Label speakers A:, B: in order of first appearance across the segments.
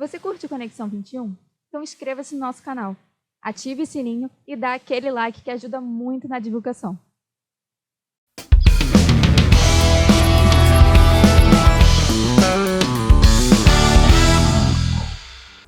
A: Você curte o Conexão 21? Então inscreva-se no nosso canal, ative o sininho e dá aquele like que ajuda muito na divulgação.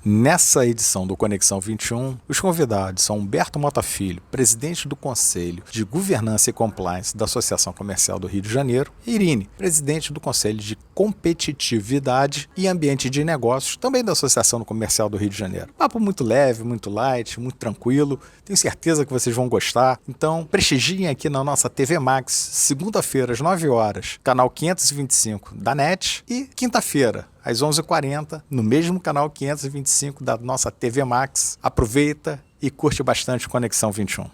B: Nessa edição do Conexão 21, os convidados são Humberto Mota Filho, presidente do Conselho de Governança e Compliance da Associação Comercial do Rio de Janeiro, e Irine, presidente do Conselho de Competitividade e Ambiente de Negócios, também da Associação Comercial do Rio de Janeiro. Papo muito leve, muito light, muito tranquilo, tenho certeza que vocês vão gostar. Então, prestigiem aqui na nossa TV Max, segunda-feira às 9 horas, canal 525 da NET, e quinta-feira, às 11h40, no mesmo canal 525 da nossa TV Max. Aproveita e curte bastante Conexão 21.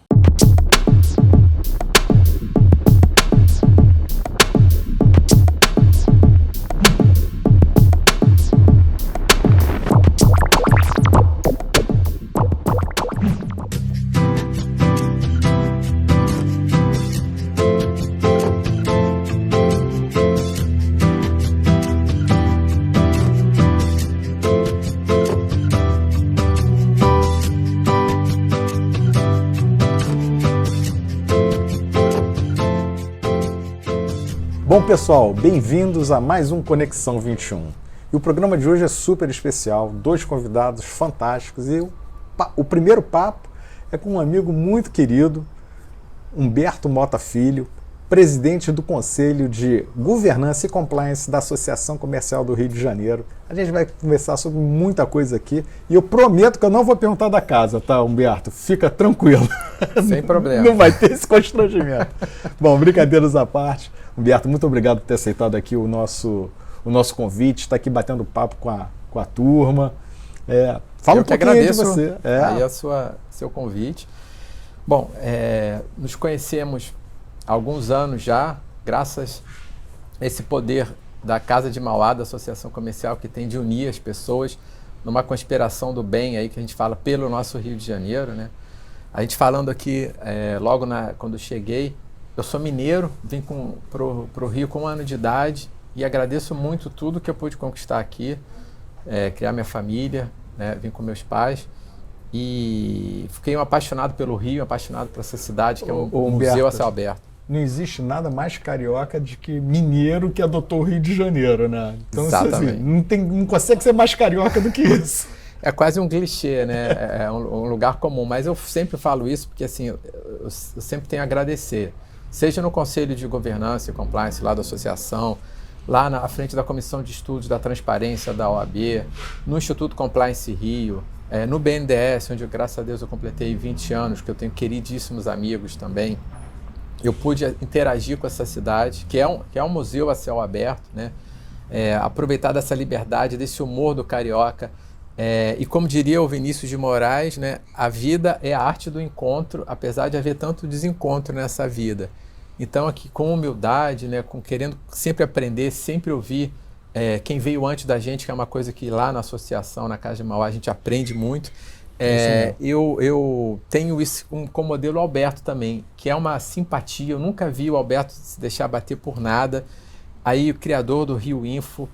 B: Bom, pessoal, bem-vindos a mais um Conexão 21. E o programa de hoje é super especial, 2 convidados fantásticos. E o primeiro papo é com um amigo muito querido, Humberto Mota Filho, presidente do Conselho de Governança e Compliance da Associação Comercial do Rio de Janeiro. A gente vai conversar sobre muita coisa aqui e eu prometo que eu não vou perguntar da casa, tá, Humberto? Fica tranquilo.
C: Sem problema.
B: Não vai ter esse constrangimento. Bom, brincadeiras à parte. Humberto, muito obrigado por ter aceitado aqui o nosso convite, está aqui batendo papo com a turma. Fala um pouquinho aí de você.
C: Aí seu convite. Bom, nos conhecemos há alguns anos já, graças a esse poder da Casa de Mauá, da Associação Comercial, que tem de unir as pessoas numa conspiração do bem aí que a gente fala pelo nosso Rio de Janeiro, né? A gente falando aqui, quando eu cheguei, eu sou mineiro, vim pro Rio com 1 ano de idade e agradeço muito tudo que eu pude conquistar aqui, criar minha família, né? Vim com meus pais e fiquei apaixonado pelo Rio, apaixonado por essa cidade que é um museu a céu aberto.
B: Não existe nada mais carioca do que mineiro que adotou o Rio de Janeiro, né? Então,
C: exatamente.
B: Assim, não consegue ser mais carioca do que isso.
C: É quase um clichê, né? É um lugar comum, mas eu sempre falo isso porque assim, eu sempre tenho a agradecer. Seja no Conselho de Governança e Compliance lá da Associação, lá na frente da Comissão de Estudos da Transparência da OAB, no Instituto Compliance Rio, no BNDES, onde graças a Deus eu completei 20 anos, que eu tenho queridíssimos amigos também. Eu pude interagir com essa cidade, que é um museu a céu aberto, né? Aproveitar dessa liberdade, desse humor do carioca. E como diria o Vinícius de Moraes, né, a vida é a arte do encontro, apesar de haver tanto desencontro nessa vida. Então aqui com humildade, né, querendo sempre aprender, sempre ouvir quem veio antes da gente, que é uma coisa que lá na associação, na Casa de Mauá, a gente aprende muito. Eu tenho isso como modelo o Alberto também, que é uma simpatia. Eu nunca vi o Alberto se deixar bater por nada. Aí o criador do Rio Info,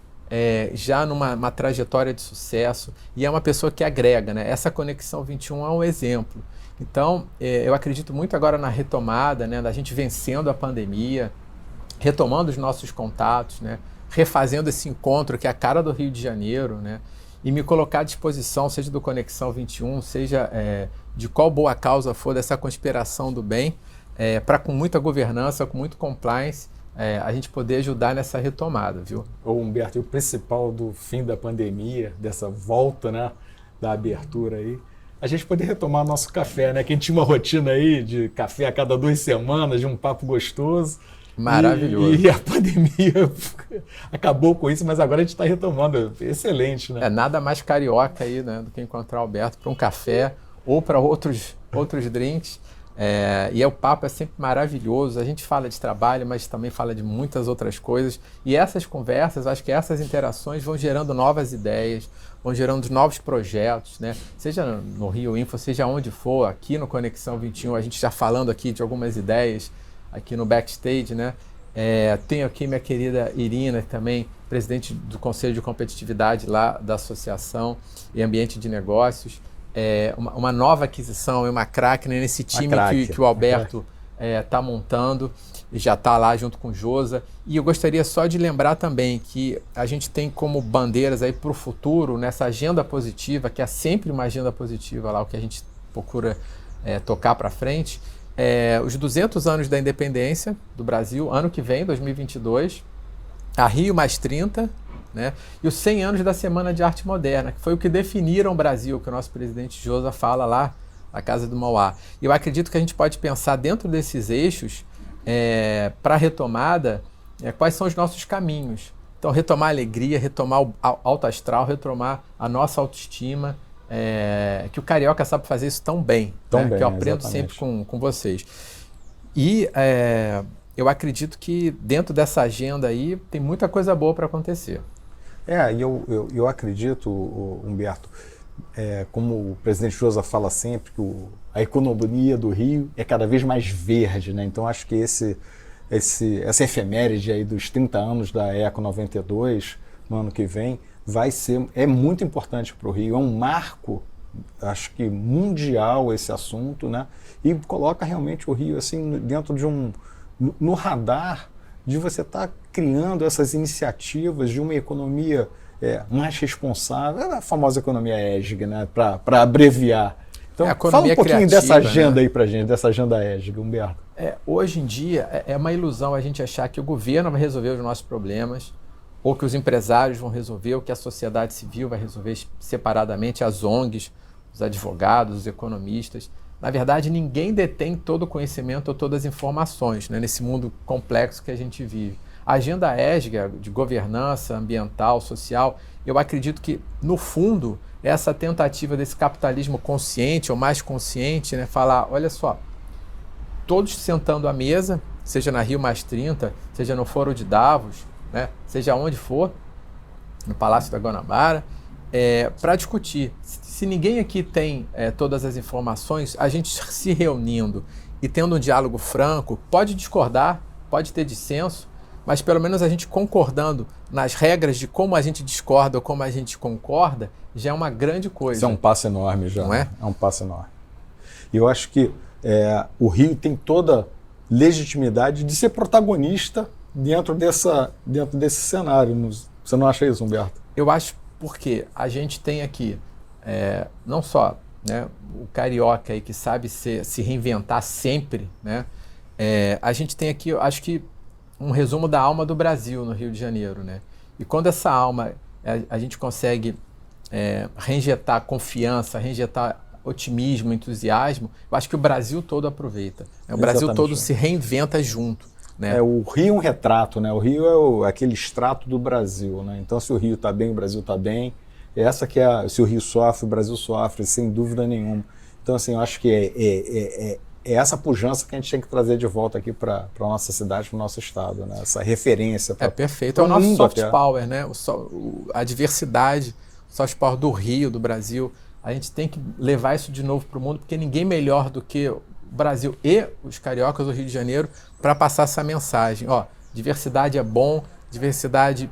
C: já numa trajetória de sucesso, e é uma pessoa que agrega, né? Essa Conexão 21 é um exemplo. Então, eu acredito muito agora na retomada, né, da gente vencendo a pandemia, retomando os nossos contatos, né, refazendo esse encontro que é a cara do Rio de Janeiro, né, e me colocar à disposição, seja do Conexão 21, seja de qual boa causa for dessa conspiração do bem, para com muita governança, com muito compliance, a gente poder ajudar nessa retomada, viu?
B: Ô Humberto, e o principal do fim da pandemia, dessa volta, né, da abertura aí, a gente poder retomar nosso café, né? Que a gente tinha uma rotina aí de café a cada 2 semanas, de um papo gostoso.
C: Maravilhoso.
B: E a pandemia acabou com isso, mas agora a gente está retomando. Excelente, né?
C: Nada mais carioca aí, né, do que encontrar o Alberto para um café ou para outros drinks. E o papo é sempre maravilhoso. A gente fala de trabalho, mas também fala de muitas outras coisas. E essas conversas, acho que essas interações vão gerando novas ideias, vão gerando novos projetos, né? Seja no Rio Info, seja onde for, aqui no Conexão 21, a gente já falando aqui de algumas ideias aqui no backstage, né? Tenho aqui minha querida Irina também, presidente do Conselho de Competitividade lá da Associação e Ambiente de Negócios. Uma nova aquisição, uma craque nesse time que o Alberto está montando, e já está lá junto com o Josa. E eu gostaria só de lembrar também que a gente tem como bandeiras aí para o futuro, nessa agenda positiva, que é sempre uma agenda positiva lá, o que a gente procura tocar para frente, os 200 anos da independência do Brasil, ano que vem, 2022, a Rio mais 30, né? E os 100 anos da Semana de Arte Moderna, que foi o que definiram o Brasil, que o nosso presidente Josa fala lá na Casa do Mauá. E eu acredito que a gente pode pensar dentro desses eixos, para a retomada, quais são os nossos caminhos. Então, retomar a alegria, retomar o alto astral, retomar a nossa autoestima, que o carioca sabe fazer isso tão bem, que eu aprendo sempre com vocês. E eu acredito que dentro dessa agenda aí tem muita coisa boa para acontecer.
B: E eu acredito, Humberto, como o presidente Josa fala sempre, que a economia do Rio é cada vez mais verde, né? Então acho que essa efeméride aí dos 30 anos da Eco 92, no ano que vem, é muito importante para o Rio, é um marco, acho que mundial esse assunto, né? E coloca realmente o Rio assim dentro de no radar de você estar criando essas iniciativas de uma economia mais responsável, a famosa economia ESG, né? Para abreviar. Então, fala um pouquinho criativa, dessa agenda, né? Aí pra gente, dessa agenda ESG, Humberto.
C: Hoje em dia é uma ilusão a gente achar que o governo vai resolver os nossos problemas, ou que os empresários vão resolver, ou que a sociedade civil vai resolver separadamente, as ONGs, os advogados, os economistas. Na verdade, ninguém detém todo o conhecimento ou todas as informações, né, nesse mundo complexo que a gente vive. A agenda ESG, de governança ambiental, social, eu acredito que, no fundo, essa tentativa desse capitalismo consciente ou mais consciente, né, falar, olha só, todos sentando à mesa, seja na Rio mais 30, seja no Foro de Davos, né, seja onde for, no Palácio da Guanabara, para discutir. Se ninguém aqui tem todas as informações, a gente se reunindo e tendo um diálogo franco, pode discordar, pode ter dissenso, mas pelo menos a gente concordando nas regras de como a gente discorda ou como a gente concorda, já é uma grande coisa.
B: Isso é um passo enorme já.
C: Não é?
B: É um passo enorme. E eu acho que o Rio tem toda legitimidade de ser protagonista dentro desse cenário. Você não acha isso, Humberto?
C: Eu acho porque a gente tem aqui não só, né, o carioca aí que sabe se reinventar sempre, né? A gente tem aqui, eu acho que, um resumo da alma do Brasil no Rio de Janeiro, né? E quando essa alma a gente consegue reinjetar confiança, reinjetar otimismo, entusiasmo, eu acho que o Brasil todo aproveita. O Brasil todo se reinventa junto. Né?
B: O Rio é um retrato, né? O Rio é aquele extrato do Brasil, né? Então, se o Rio está bem, o Brasil está bem. Essa que se o Rio sofre, o Brasil sofre, sem dúvida nenhuma. Então, assim, eu acho que é essa pujança que a gente tem que trazer de volta aqui para a nossa cidade, para o nosso estado, né? Essa referência.
C: Perfeito. É o nosso soft power, né? A diversidade, o soft power do Rio, do Brasil. A gente tem que levar isso de novo para o mundo, porque ninguém melhor do que o Brasil e os cariocas do Rio de Janeiro para passar essa mensagem. Diversidade é bom, diversidade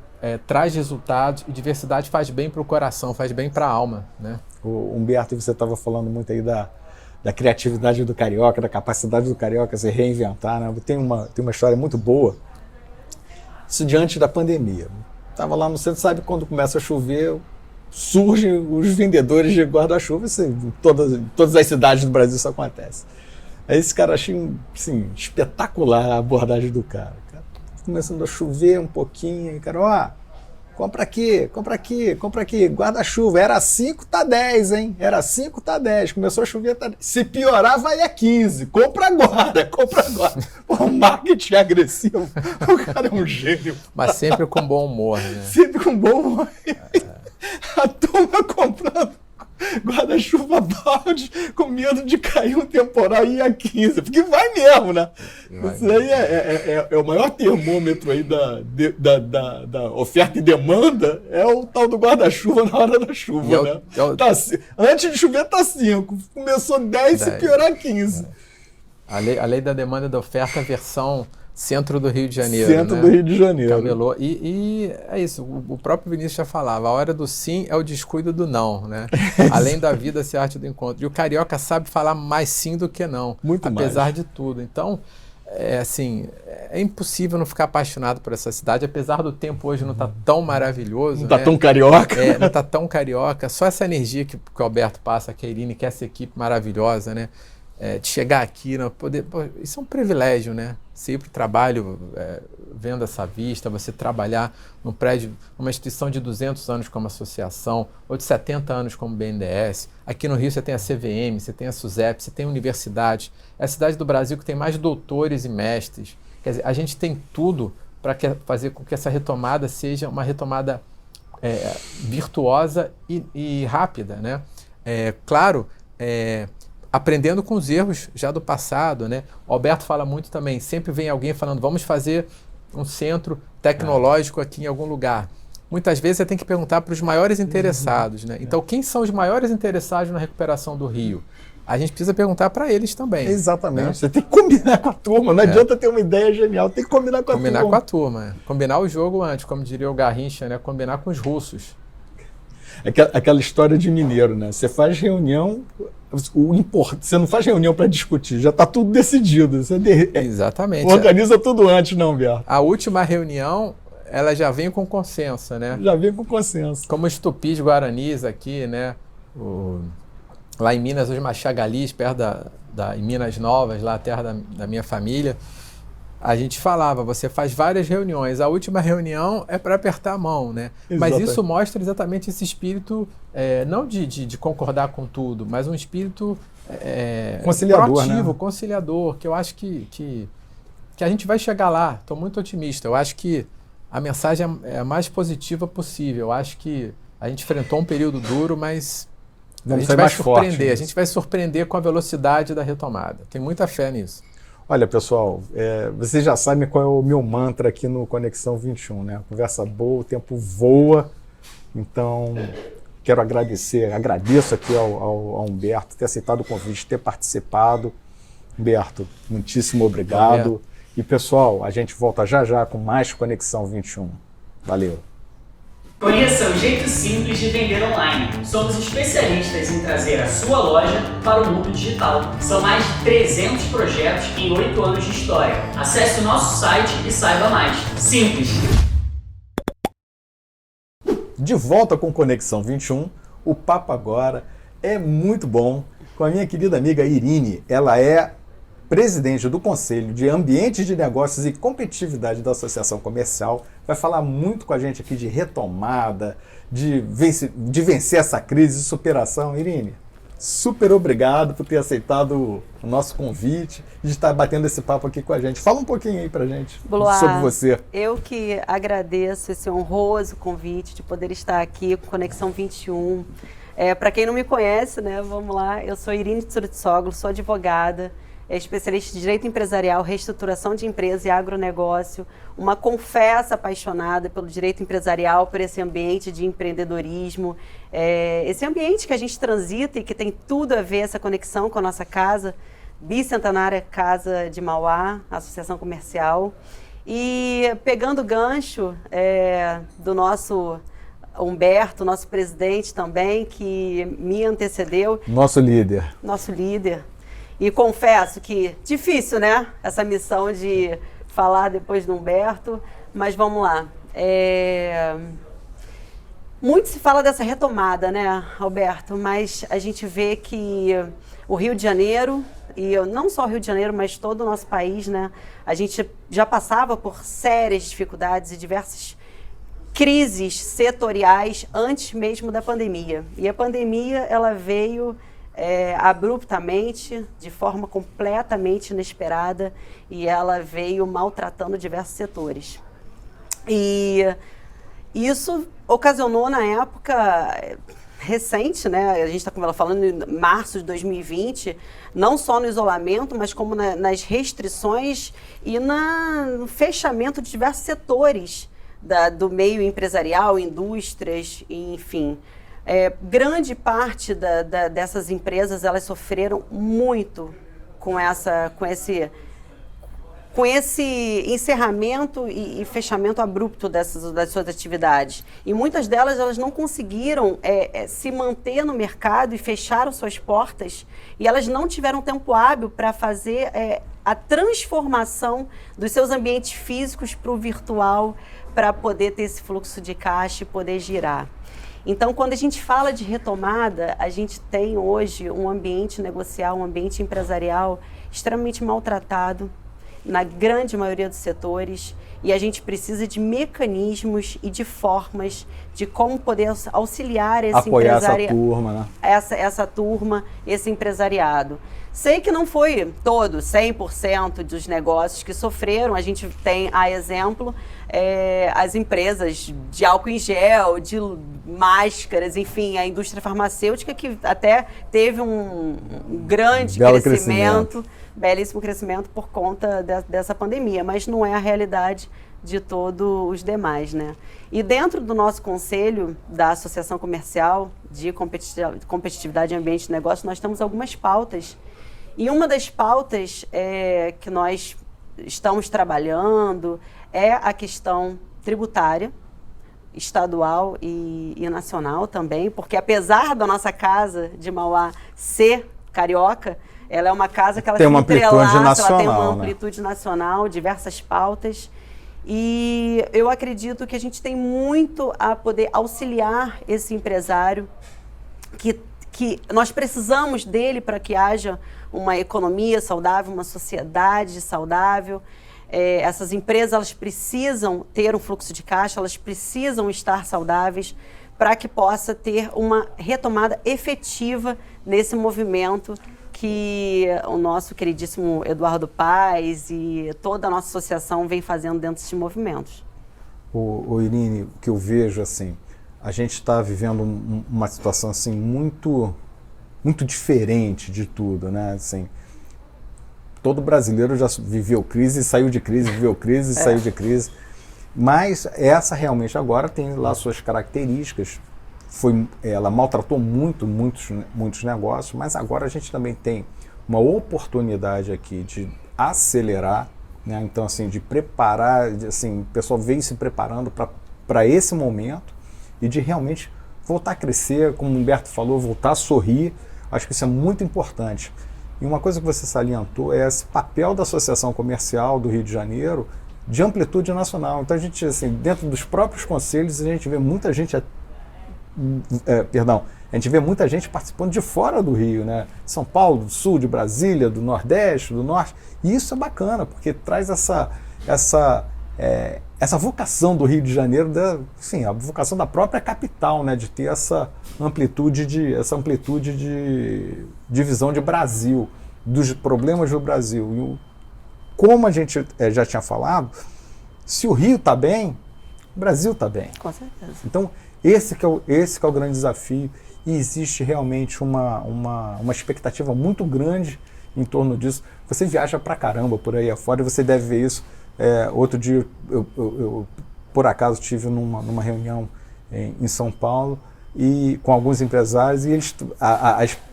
C: traz resultados e diversidade faz bem para o coração, faz bem para a alma, né?
B: O Humberto, você estava falando muito aí da criatividade do carioca, da capacidade do carioca se reinventar, né? Tem uma história muito boa, isso diante da pandemia. Estava lá no centro, sabe, quando começa a chover, surgem os vendedores de guarda-chuva, em todas as cidades do Brasil isso acontece. Aí esse cara, achei assim, espetacular a abordagem do cara. Começando a chover um pouquinho, e cara, compra aqui, guarda-chuva, era 5, tá 10, hein? Era 5, tá 10, começou a chover, tá 10. Se piorar, vai a 15, compra agora. O marketing agressivo, o cara é um gênio.
C: Mas sempre com bom humor, né?
B: Sempre com bom humor. A turma comprando guarda-chuva balde com medo de cair um temporal e ir a 15, porque vai mesmo, né? Isso aí é o maior termômetro aí da oferta e demanda, é o tal do guarda-chuva na hora da chuva, né? Antes de chover tá 5, começou 10 e piorar 15.
C: A lei da demanda e da oferta, a versão centro do Rio de Janeiro.
B: Centro, né? Do Rio de Janeiro.
C: Camelô. E é isso, o próprio Vinícius já falava, a hora do sim é o descuido do não, né? Além da vida, se a arte do encontro. E o carioca sabe falar mais sim do que não.
B: Muito mais.
C: Apesar de tudo. Então, é impossível não ficar apaixonado por essa cidade, apesar do tempo hoje não estar tão maravilhoso.
B: Não está,
C: né?
B: tão carioca.
C: Não está tão carioca. Só essa energia que o Alberto passa, que a Irine, que essa equipe maravilhosa, né? De chegar aqui, né? Isso é um privilégio, né? Você ir para o trabalho vendo essa vista, você trabalhar num prédio, numa instituição de 200 anos como associação, ou de 70 anos como BNDES. Aqui no Rio você tem a CVM, você tem a SUSEP, você tem a universidade. É a cidade do Brasil que tem mais doutores e mestres. Quer dizer, a gente tem tudo para fazer com que essa retomada seja uma retomada virtuosa e rápida, né? Claro, aprendendo com os erros já do passado, né? O Alberto fala muito também, sempre vem alguém falando, vamos fazer um centro tecnológico aqui em algum lugar. Muitas vezes você tem que perguntar para os maiores interessados, né? Então, quem são os maiores interessados na recuperação do Rio? A gente precisa perguntar para eles também.
B: Exatamente.
C: Né?
B: Você tem que combinar com a turma. Não adianta ter uma ideia genial, tem que combinar com a turma.
C: Combinar com a turma. Combinar o jogo antes, como diria o Garrincha, né? Combinar com os russos.
B: Aquela história de mineiro, né? Você faz reunião, você não faz reunião para discutir, já está tudo decidido.
C: Exatamente.
B: Organiza tudo antes, não, Berto?
C: A última reunião, ela já vem com consenso, né?
B: Já vem com consenso.
C: Como os tupis guaranis aqui, né? Lá em Minas, os Machagalis, perto em Minas Novas, lá a terra da minha família, a gente falava, você faz várias reuniões, a última reunião é para apertar a mão, né? Mas isso mostra exatamente esse espírito, não de concordar com tudo, mas um espírito
B: conciliador,
C: proativo,
B: né?
C: Conciliador, que eu acho que a gente vai chegar lá, estou muito otimista, eu acho que a mensagem é a mais positiva possível, eu acho que a gente enfrentou um período duro, mas a gente vai surpreender, a gente vai surpreender com a velocidade da retomada, tenho muita fé nisso.
B: Olha, pessoal, vocês já sabem qual é o meu mantra aqui no Conexão 21, né? Conversa boa, o tempo voa. Então, quero agradeço aqui ao Humberto ter aceitado o convite, ter participado. Humberto, muitíssimo obrigado. E, pessoal, a gente volta já com mais Conexão 21. Valeu!
D: Conheça o jeito simples de vender online. Somos especialistas em trazer a sua loja para o mundo digital. São mais de 300 projetos em 8 anos de história. Acesse o nosso site e saiba mais. Simples.
B: De volta com Conexão 21, o papo agora é muito bom com a minha querida amiga Irine. Ela é presidente do Conselho de Ambiente de Negócios e Competitividade da Associação Comercial, vai falar muito com a gente aqui de retomada, de vencer essa crise, de superação. Irine, super obrigado por ter aceitado o nosso convite e de estar batendo esse papo aqui com a gente. Fala um pouquinho aí pra gente sobre você.
E: Eu que agradeço esse honroso convite de poder estar aqui com Conexão 21. Para quem não me conhece, né, vamos lá, eu sou Irine Tsurtsoglu, sou advogada, especialista em direito empresarial, reestruturação de empresa e agronegócio, uma confessa apaixonada pelo direito empresarial, por esse ambiente de empreendedorismo, esse ambiente que a gente transita e que tem tudo a ver, essa conexão com a nossa casa, bicentenária Casa de Mauá, Associação Comercial. E pegando o gancho do nosso Humberto, nosso presidente também, que me antecedeu.
B: Nosso líder.
E: Nosso líder. E confesso que difícil, né? Essa missão de falar depois do Humberto, mas vamos lá. Muito se fala dessa retomada, né, Alberto? Mas a gente vê que o Rio de Janeiro, e não só o Rio de Janeiro, mas todo o nosso país, né? A gente já passava por sérias dificuldades e diversas crises setoriais antes mesmo da pandemia. E a pandemia, ela veio abruptamente, de forma completamente inesperada, e ela veio maltratando diversos setores. E isso ocasionou, na época recente, né, a gente está falando em março de 2020, não só no isolamento, mas como nas restrições e no fechamento de diversos setores do meio empresarial, indústrias, enfim. Grande parte dessas empresas, elas sofreram muito com com esse encerramento e fechamento abrupto das suas atividades. E muitas delas, elas não conseguiram se manter no mercado e fecharam suas portas, e elas não tiveram tempo hábil para fazer a transformação dos seus ambientes físicos para o virtual, para poder ter esse fluxo de caixa e poder girar. Então, quando a gente fala de retomada, a gente tem hoje um ambiente negocial, um ambiente empresarial extremamente maltratado, na grande maioria dos setores, e a gente precisa de mecanismos e de formas de como poder auxiliar esse
B: apoiar essa turma, né?
E: Essa turma, esse empresariado. Sei que não foi todo, 100% dos negócios que sofreram. A gente tem, a exemplo, as empresas de álcool em gel, de máscaras, enfim, a indústria farmacêutica, que até teve um grande crescimento, belíssimo crescimento por conta dessa pandemia, mas não é a realidade de todos os demais, né? E dentro do nosso conselho da Associação Comercial de Competitividade e Ambiente de Negócio, nós temos algumas pautas. E uma das pautas que nós estamos trabalhando é a questão tributária, estadual e nacional também, porque apesar da nossa casa de Mauá ser carioca, ela é uma casa que ela
B: tem
E: se
B: uma amplitude
E: entrelaça,
B: nacional,
E: ela tem uma amplitude nacional, diversas pautas. E eu acredito que a gente tem muito a poder auxiliar esse empresário, que nós precisamos dele para que haja uma economia saudável, uma sociedade saudável. Essas empresas, elas precisam ter um fluxo de caixa, elas precisam estar saudáveis para que possa ter uma retomada efetiva nesse movimento que o nosso queridíssimo Eduardo Paes e toda a nossa associação vem fazendo dentro desses movimentos.
B: Irine, o que eu vejo, assim, a gente está vivendo uma situação assim, muito diferente de tudo, né? Assim, todo brasileiro já viveu crise, saiu de crise, viveu crise, saiu de crise. Mas essa realmente agora tem lá suas características. Ela maltratou muitos negócios, mas agora a gente também tem uma oportunidade aqui de acelerar, né? Então, assim, de preparar, assim, o pessoal veio se preparando para esse momento e de realmente voltar a crescer, como o Humberto falou, voltar a sorrir. Acho que isso é muito importante. E uma coisa que você salientou é esse papel da Associação Comercial do Rio de Janeiro de amplitude nacional. Então, a gente, assim, dentro dos próprios conselhos, a gente vê muita gente... a gente vê muita gente participando de fora do Rio, né? São Paulo, do Sul, de Brasília, do Nordeste, do Norte. E isso é bacana, porque traz essa vocação do Rio de Janeiro, a vocação da própria capital, né? De ter essa amplitude de visão de Brasil, dos problemas do Brasil. Como a gente já tinha falado, se o Rio está bem, o Brasil está bem.
E: Com certeza.
B: Então, esse que é o grande desafio, e existe realmente uma expectativa muito grande em torno disso. Você viaja pra caramba por aí afora e você deve ver isso. Outro dia, eu por acaso estive numa reunião em São Paulo e com alguns empresários, e eles,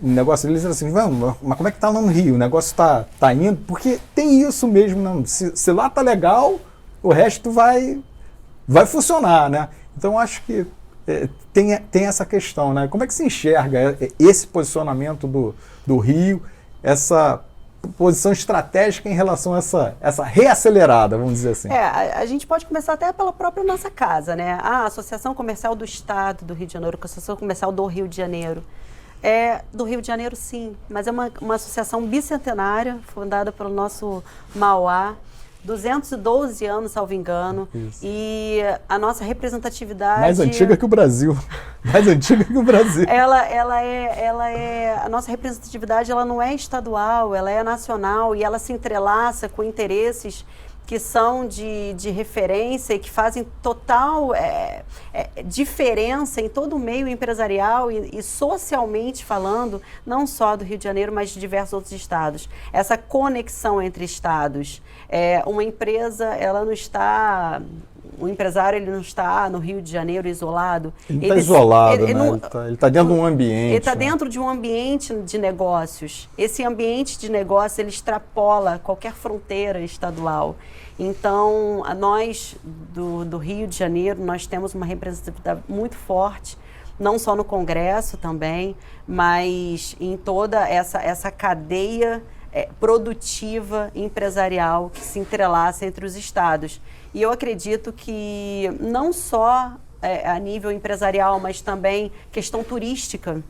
B: o negócio deles era assim: mas como é que está lá no Rio? O negócio está indo? Porque tem isso mesmo, não? Se lá está legal, o resto vai funcionar, né? Então, acho que tem essa questão, né? Como é que se enxerga esse posicionamento do Rio, essa posição estratégica em relação a essa reacelerada, vamos dizer assim?
E: A gente pode começar até pela própria nossa casa, né? A Associação Comercial do Estado do Rio de Janeiro, a Associação Comercial do Rio de Janeiro. Do Rio de Janeiro, sim, mas é uma associação bicentenária, fundada pelo nosso Mauá, 212 anos, salvo engano. Isso. E a nossa representatividade...
B: Mais antiga que o Brasil. Mais antiga que o Brasil.
E: A nossa representatividade, ela não é estadual, ela é nacional, e ela se entrelaça com interesses que são de referência e que fazem total diferença em todo o meio empresarial e socialmente falando, não só do Rio de Janeiro, mas de diversos outros estados. Essa conexão entre estados. Uma empresa, ela não está o empresário ele não está no Rio de Janeiro isolado.
B: Ele está isolado,
E: ele
B: né?
E: não,
B: Ele está dentro de um ambiente.
E: Ele está dentro de um ambiente de negócios. Esse ambiente de negócio, ele extrapola qualquer fronteira estadual. Então, nós do Rio de Janeiro, nós temos uma representatividade muito forte, não só no Congresso também, mas em toda essa cadeia produtiva, empresarial, que se entrelaça entre os estados. E eu acredito que não só a nível empresarial, mas também questão turística.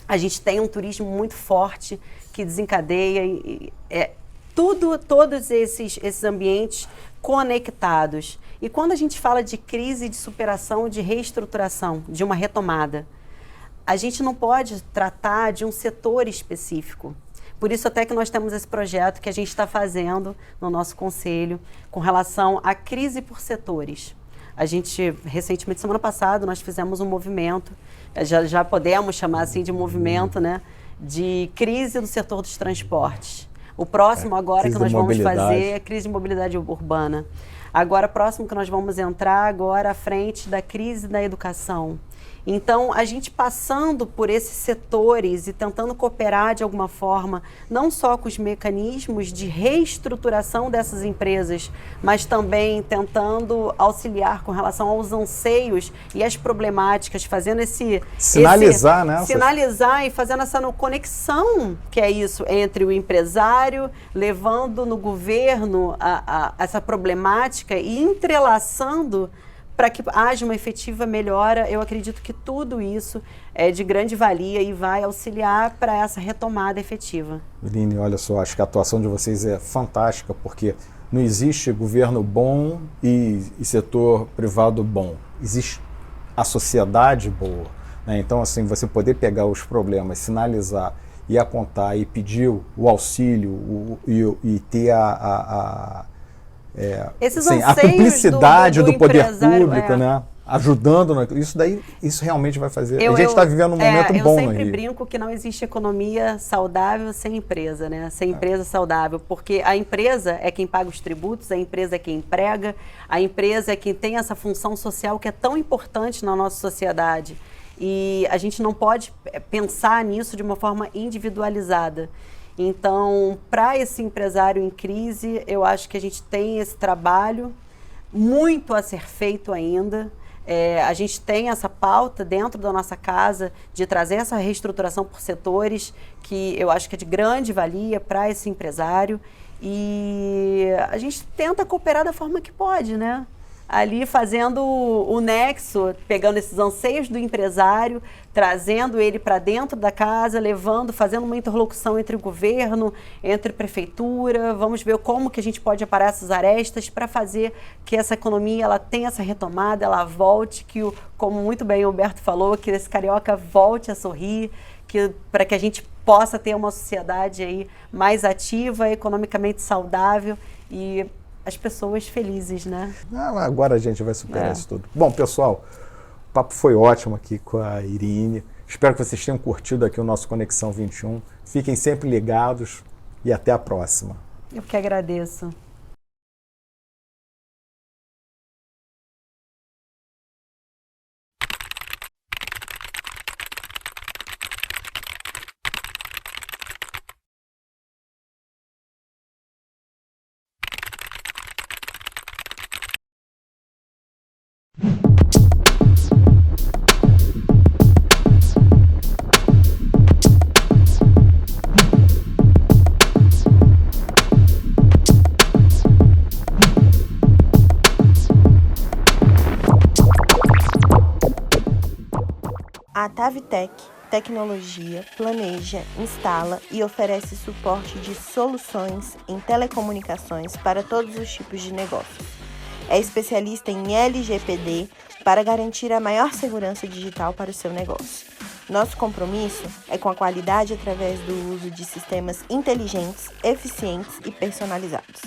E: A gente tem um turismo muito forte que desencadeia todos esses ambientes conectados. E quando a gente fala de crise, de superação, de reestruturação, de uma retomada, a gente não pode tratar de um setor específico. Por isso até que nós temos esse projeto que a gente está fazendo no nosso conselho com relação à crise por setores. A gente, recentemente, semana passada, nós fizemos um movimento, já podemos chamar assim de movimento, né, de crise do setor dos transportes. O próximo agora que nós vamos fazer é a crise de mobilidade urbana. Agora, próximo que nós vamos entrar agora à frente da crise da educação. Então, a gente passando por esses setores e tentando cooperar de alguma forma, não só com os mecanismos de reestruturação dessas empresas, mas também tentando auxiliar com relação aos anseios e às problemáticas, fazendo sinalizar e fazendo essa conexão, que é isso, entre o empresário, levando no governo essa problemática e entrelaçando para que haja uma efetiva melhora. Eu acredito que tudo isso é de grande valia e vai auxiliar para essa retomada efetiva.
B: Irine, olha só, acho que a atuação de vocês é fantástica, porque não existe governo bom e setor privado bom. Existe a sociedade boa, né? Então, assim, você poder pegar os problemas, sinalizar e apontar e pedir o auxílio e ter a cumplicidade do poder público, né? Ajudando, isso realmente vai fazer. A gente está vivendo um momento bom.
E: Eu sempre brinco que não existe economia saudável sem empresa, né? Sem empresa saudável, porque a empresa é quem paga os tributos, a empresa é quem emprega, a empresa é quem tem essa função social que é tão importante na nossa sociedade. E a gente não pode pensar nisso de uma forma individualizada. Então, para esse empresário em crise, eu acho que a gente tem esse trabalho muito a ser feito ainda. A gente tem essa pauta dentro da nossa casa de trazer essa reestruturação por setores, que eu acho que é de grande valia para esse empresário. E a gente tenta cooperar da forma que pode, né? Ali fazendo o nexo, pegando esses anseios do empresário, trazendo ele para dentro da casa, fazendo uma interlocução entre o governo, entre a prefeitura. Vamos ver como que a gente pode aparar essas arestas para fazer que essa economia ela tenha essa retomada, ela volte, como muito bem o Humberto falou, que esse carioca volte a sorrir, para que a gente possa ter uma sociedade aí mais ativa, economicamente saudável e as pessoas felizes, né?
B: Agora a gente vai superar isso tudo. Bom, pessoal, o papo foi ótimo aqui com a Irine. Espero que vocês tenham curtido aqui o nosso Conexão 21. Fiquem sempre ligados e até a próxima.
E: Eu que agradeço.
F: A Tavitec Tecnologia planeja, instala e oferece suporte de soluções em telecomunicações para todos os tipos de negócios. É especialista em LGPD para garantir a maior segurança digital para o seu negócio. Nosso compromisso é com a qualidade através do uso de sistemas inteligentes, eficientes e personalizados.